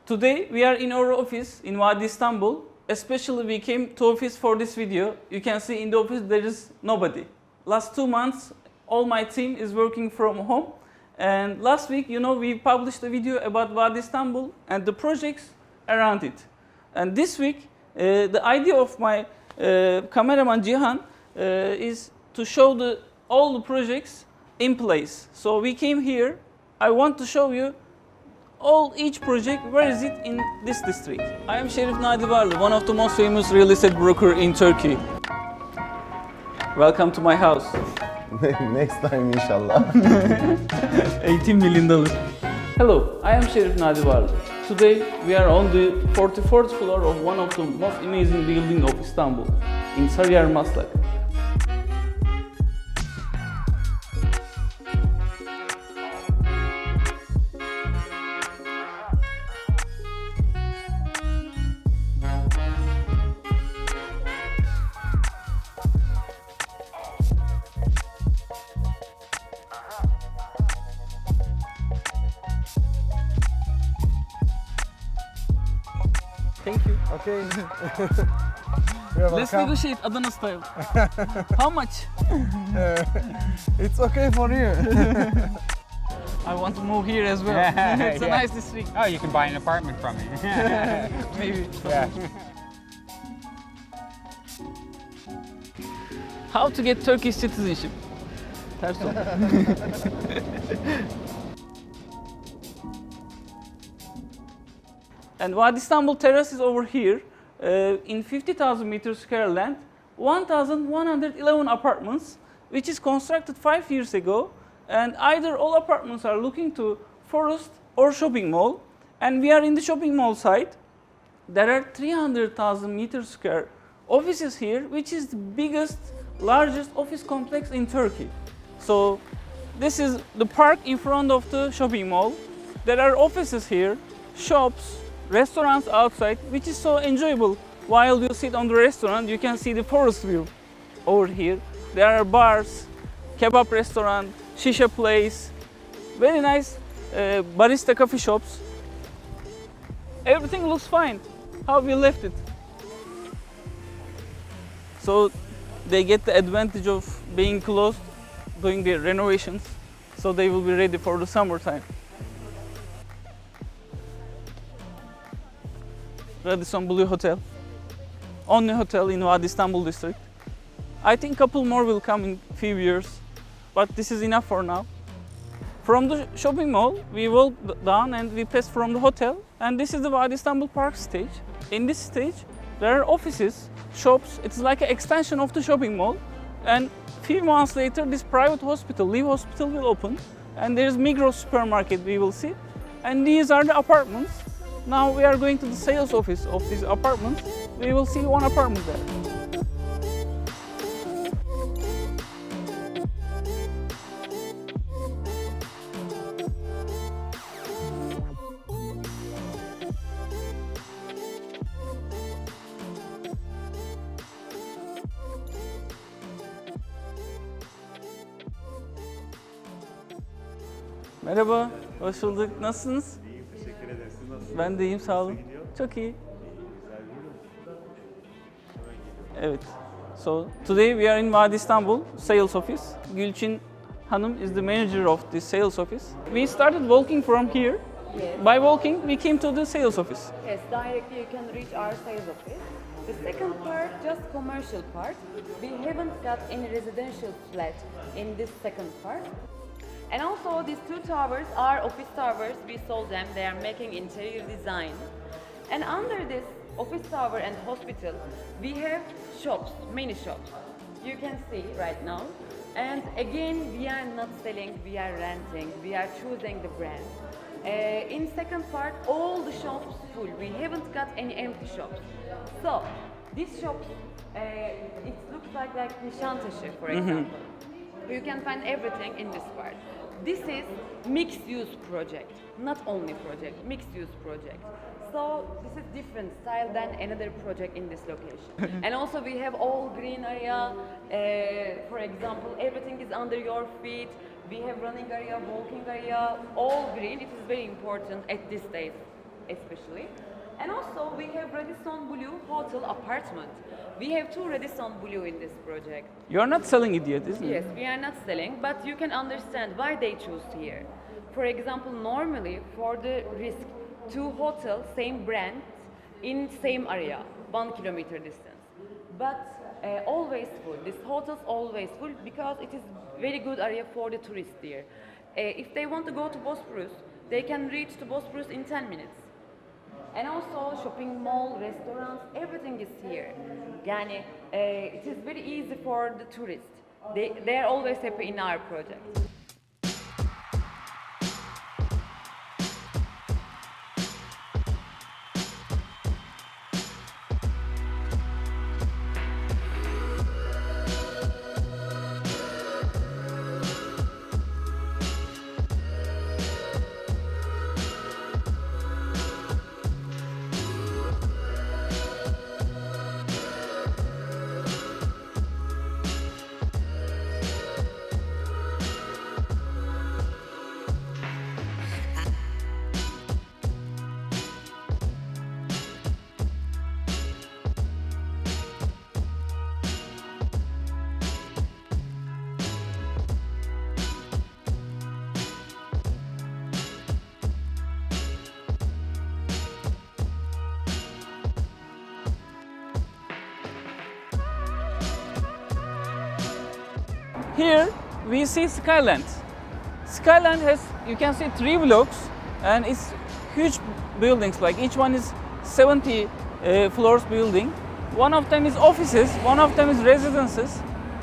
Today we are in our office in Vadistanbul. Especially we came to office for this video. You can see in the office there is nobody. Last 2 months all my team is working from home. And last week, we published a video about Vadistanbul and the projects around it. And this week, the idea of my cameraman Cihan is to show all the projects in place. So we came here. I want to show you each project, where is it in this district. I am Şerif Nadivarlı, one of the most famous real estate broker in Turkey. Welcome to my house. Next time inshallah. $18 million. Hello, I am Şerif Nadivarlı. Today we are on the 44th floor of one of the most amazing buildings of Istanbul, in Sariyer Maslak. Thank you. Okay. Let's negotiate Adana style. How much? It's okay for you. I want to move here as well. It's a nice district. Oh, you can buy an apartment from me. Maybe. Yeah. How to get Turkish citizenship? Ters oldu. And Vadistanbul Terrace is over here in 50,000 meters square land, 1,111 apartments, which is constructed 5 years ago. And either all apartments are looking to forest or shopping mall. And we are in the shopping mall side. There are 300,000 meters square offices here, which is the biggest, largest office complex in Turkey. So this is the park in front of the shopping mall. There are offices here, shops, restaurants outside, which is so enjoyable. While you sit on the restaurant, you can see the forest view over here. There are bars, kebab restaurant, shisha place, very nice barista coffee shops. Everything looks fine. How we left it. So they get the advantage of being closed, doing the renovations, so they will be ready for the summertime. Vadistanbul Hotel, only hotel in Vadistanbul district. I think a couple more will come in few years, but this is enough for now. From the shopping mall, we walk down and we pass from the hotel, and this is the Vadistanbul Park stage. In this stage, there are offices, shops. It's like an extension of the shopping mall. And few months later, this private hospital, Live Hospital, will open, and there is Migros supermarket we will see. And these are the apartments. Now we are going to the sales office of this apartment. We will see one apartment there. Merhaba, hoş bulduk. Nasılsınız? Teşekkür ederiz. Siz nasılsınız? Ben de iyiyim, sağ olun. Nasıl gidiyor? Çok iyi. Güzel gidiyor. Evet. So today we are in Vadistanbul sales office. Gülçin Hanım is the manager of this sales office. We started walking from here. Yes. By walking, we came to the sales office. Yes, directly you can reach our sales office. The second part, just commercial part. We haven't got any residential flat in this second part. And also these two towers are office towers. We sold them. They are making interior design. And under this office tower and hospital, we have shops, many shops. You can see right now. And again, we are not selling, we are renting, we are choosing the brand. In second part, all the shops full. We haven't got any empty shops. So these shops, it looks like Nişantaşı, for example. You can find everything in this part. This is mixed use project, not only project, mixed use project. So this is different style than another project in this location. And also we have all green area. For example, everything is under your feet. We have running area, walking area, all green. It is very important at this stage especially. And also we have Vadistanbul hotel apartment. We have two Vadistanbul in this project. You are not selling it yet, isn't Yes, it? we are not selling, but you can understand why they choose here. For example, normally for the risk, two hotels, same brand, in same area, 1 kilometer distance. But always full. This hotel's always full because it is very good area for the tourists here. If they want to go to Bosporus, they can reach to Bosporus in 10 minutes. And also shopping mall, restaurants, everything is here. Yani, it is very easy for the tourists. They are always happy in our project. Here we see Skyland. Skyland has, you can see 3 blocks and it's huge buildings, like each one is 70 floors building. One of them is offices, one of them is residences,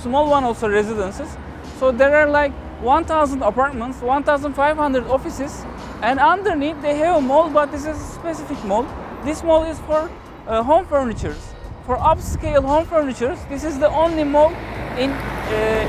small one also residences. So there are like 1,000 apartments, 1,500 offices, and underneath they have a mall, but this is a specific mall. This mall is for home furnitures. For upscale home furnitures, this is the only mall in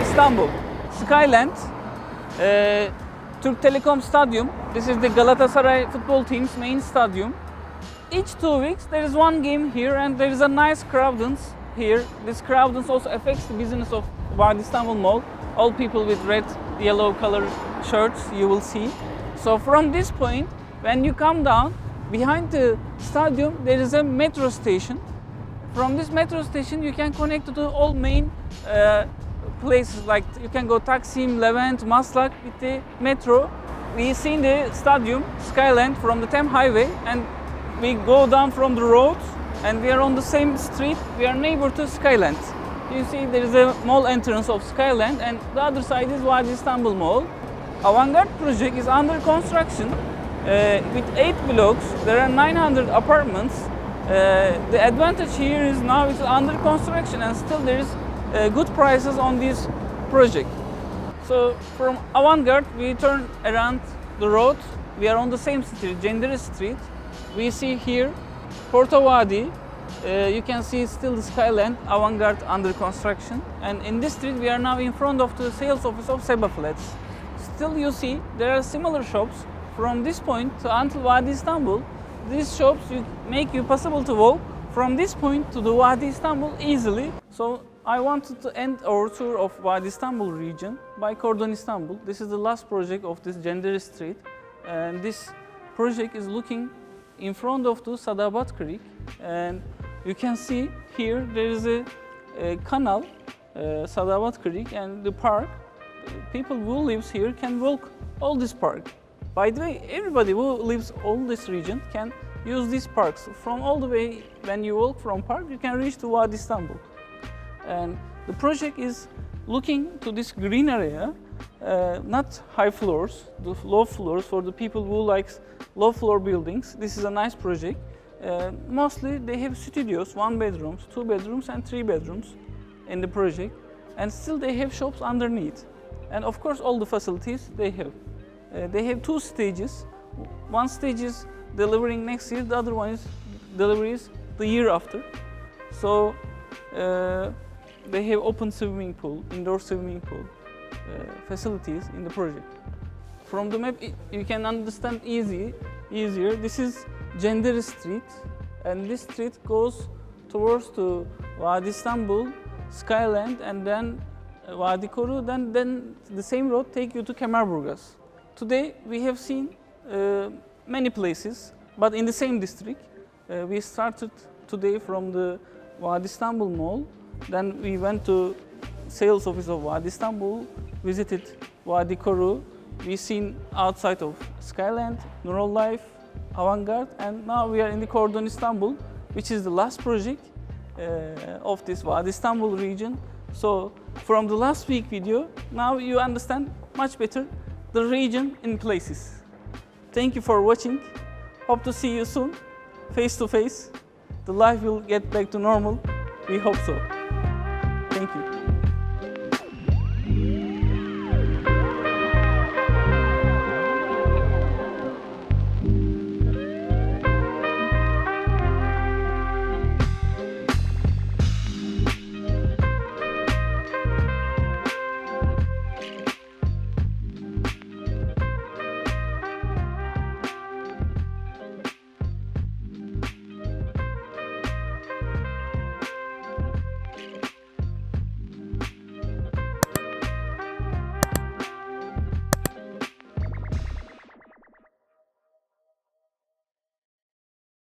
Istanbul. Skyland, Türk Telekom Stadium. This is the Galatasaray football team's main stadium. Each 2 weeks there is one game here and there is a nice crowdance here. This crowdance also affects the business of Vadistanbul Mall. All people with red, yellow color shirts you will see. So from this point, when you come down, behind the stadium there is a metro station. From this metro station you can connect to the all main places, like you can go Taksim, Levent, Maslak with the metro. We see the stadium, Skyland, from the Tem Highway, and we go down from the road and we are on the same street. We are neighbor to Skyland. You see there is a mall entrance of Skyland and the other side is Vadistanbul Mall. Avantgarde project is under construction with 8 blocks. There are 900 apartments. The advantage here is now it's under construction and still there is good prices on this project. So from Avantgarde we turn around the road. We are on the same street, Cendere Street. We see here Porto Vadi. You can see still the Skyland, Avantgarde under construction. And in this street we are now in front of the sales office of Seba Flats. Still you see there are similar shops from this point to until Vadistanbul. These shops make you possible to walk from this point to the Vadistanbul easily. So I wanted to end our tour of Vadistanbul region by Kordon Istanbul. This is the last project of this Cendere Street, and this project is looking in front of the Sadabat Creek, and you can see here there is a canal, Sadabat Creek, and the park. People who lives here can walk all this park. By the way, everybody who lives all this region can use these parks. From all the way, when you walk from park, you can reach to Vadistanbul. And the project is looking to this green area, not high floors, the low floors for the people who likes low floor buildings. This is a nice project. Mostly they have studios, 1 bedrooms, 2 bedrooms and 3 bedrooms in the project. And still they have shops underneath. And of course all the facilities they have. They have 2 stages. One stage is delivering next year, the other one is deliveries the year after. So they have open swimming pool, indoor swimming pool facilities in the project. From the map you can understand easier. This is Cendere Street, and this street goes towards to Vadistanbul, Skyland, and then Vadi Koru. Then the same road take you to Kemerburgaz. Today we have seen many places. but in the same district. We started today from the Vadistanbul Mall. Then we went to sales office of Vadistanbul, visited Vadi Koru. We seen outside of Skyland, Neural Life, Avantgarde, and now we are in the Kordon, Istanbul, which is the last project of this Vadistanbul region. So from the last week video, now you understand much better the region in places. Thank you for watching. Hope to see you soon, face to face. The life will get back to normal. We hope so.